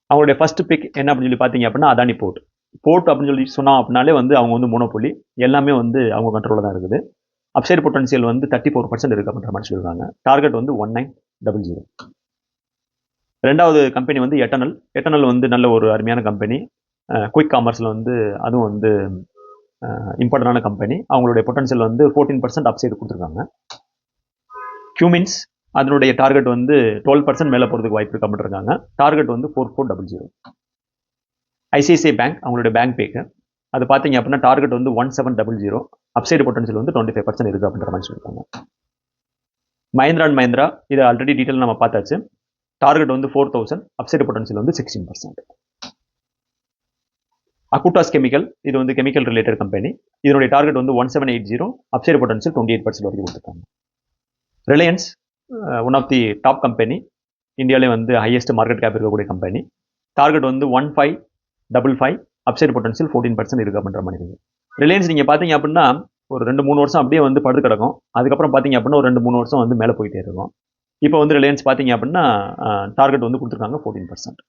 அவங்களுடைய first big என்ன அப்படின்னு சொல்லி பார்த்தீங்க அப்படின்னா அதானி போர்ட் அப்படின்னு சொல்லி சொன்னா அப்படின்னாலே வந்து அவங்க வந்து மோனோபொலி, எல்லாமே வந்து அவங்க கண்ட்ரோலில் தான் இருக்குது. அப்சைட் பொட்டன்சியல் வந்து 34% இருக்கு அப்படின்ற மாதிரி சொல்லியிருக்காங்க. டார்கெட் வந்து 1900. ரெண்டாவது கம்பெனி வந்து எட்டர்னல் வந்து நல்ல ஒரு அருமையான கம்பெனி. குயிக் காமர்ஸில் வந்து அதுவும் வந்து இம்பார்ட்டண்டான கம்பெனி. அவங்களுடைய பொட்டன்சியல் வந்து 14% அப்சைடு கொடுத்துருக்காங்க. கியூமின்ஸ் அதனுடைய டார்கெட் வந்து 12% மேலே போகிறதுக்கு வாய்ப்பு இருக்கு அப்படின்னு இருக்காங்க. டார்கெட் வந்து 4400. ஐசிஐசிஐ பேங்க் அவங்களுடைய பேங்க் பேக்கு அது பார்த்தீங்க அப்படின்னா டார்கெட் வந்து 1700. அப்சைடு பொட்டன்சியல் வந்து 25% இருக்கு அப்படின்ற மாதிரி சொல்லியிருக்காங்க. மஹிந்திரா அண்ட் மஹிந்திரா இது ஆல்ரெடி டீட்டெயில் நம்ம பார்த்தாச்சு. டார்கெட் வந்து 4000, அப்சைடு பொட்டன்சியல் வந்து 16%. அக்குட்டாஸ் கெமிக்கல் இது வந்து கெமிக்கல் ரிலேட்டட் கம்பெனி. இதனுடைய டார்கெட் வந்து 1780, அப்சைடு பொட்டன்சியல் 28% வரைக்கும் கொடுத்துருக்காங்க. Reliance one of the top company, இந்தியாவிலே வந்து ஹையஸ்ட் மார்க்கெட் கேப் இருக்கக்கூடிய கம்பெனி. டார்கெட் வந்து 1555, அப்சைடு பொட்டன்சியல் 14% இருக்கு அப்படின்ற மாதிரி இருக்கு. ரிலையன்ஸ் நீங்கள் பார்த்தீங்க அப்படின்னா ஒரு 2-3 வருஷம் அப்படியே வந்து படுத்து கிடக்கும். அதுக்கப்புறம் பார்த்தீங்க அப்படின்னா ஒரு 2-3 வருஷம் வந்து மேலே போயிட்டே இருக்கும். இப்போ வந்து ரிலையன்ஸ் பார்த்தீங்க அப்படின்னா டார்கெட் வந்து கொடுத்துருக்காங்க 14%.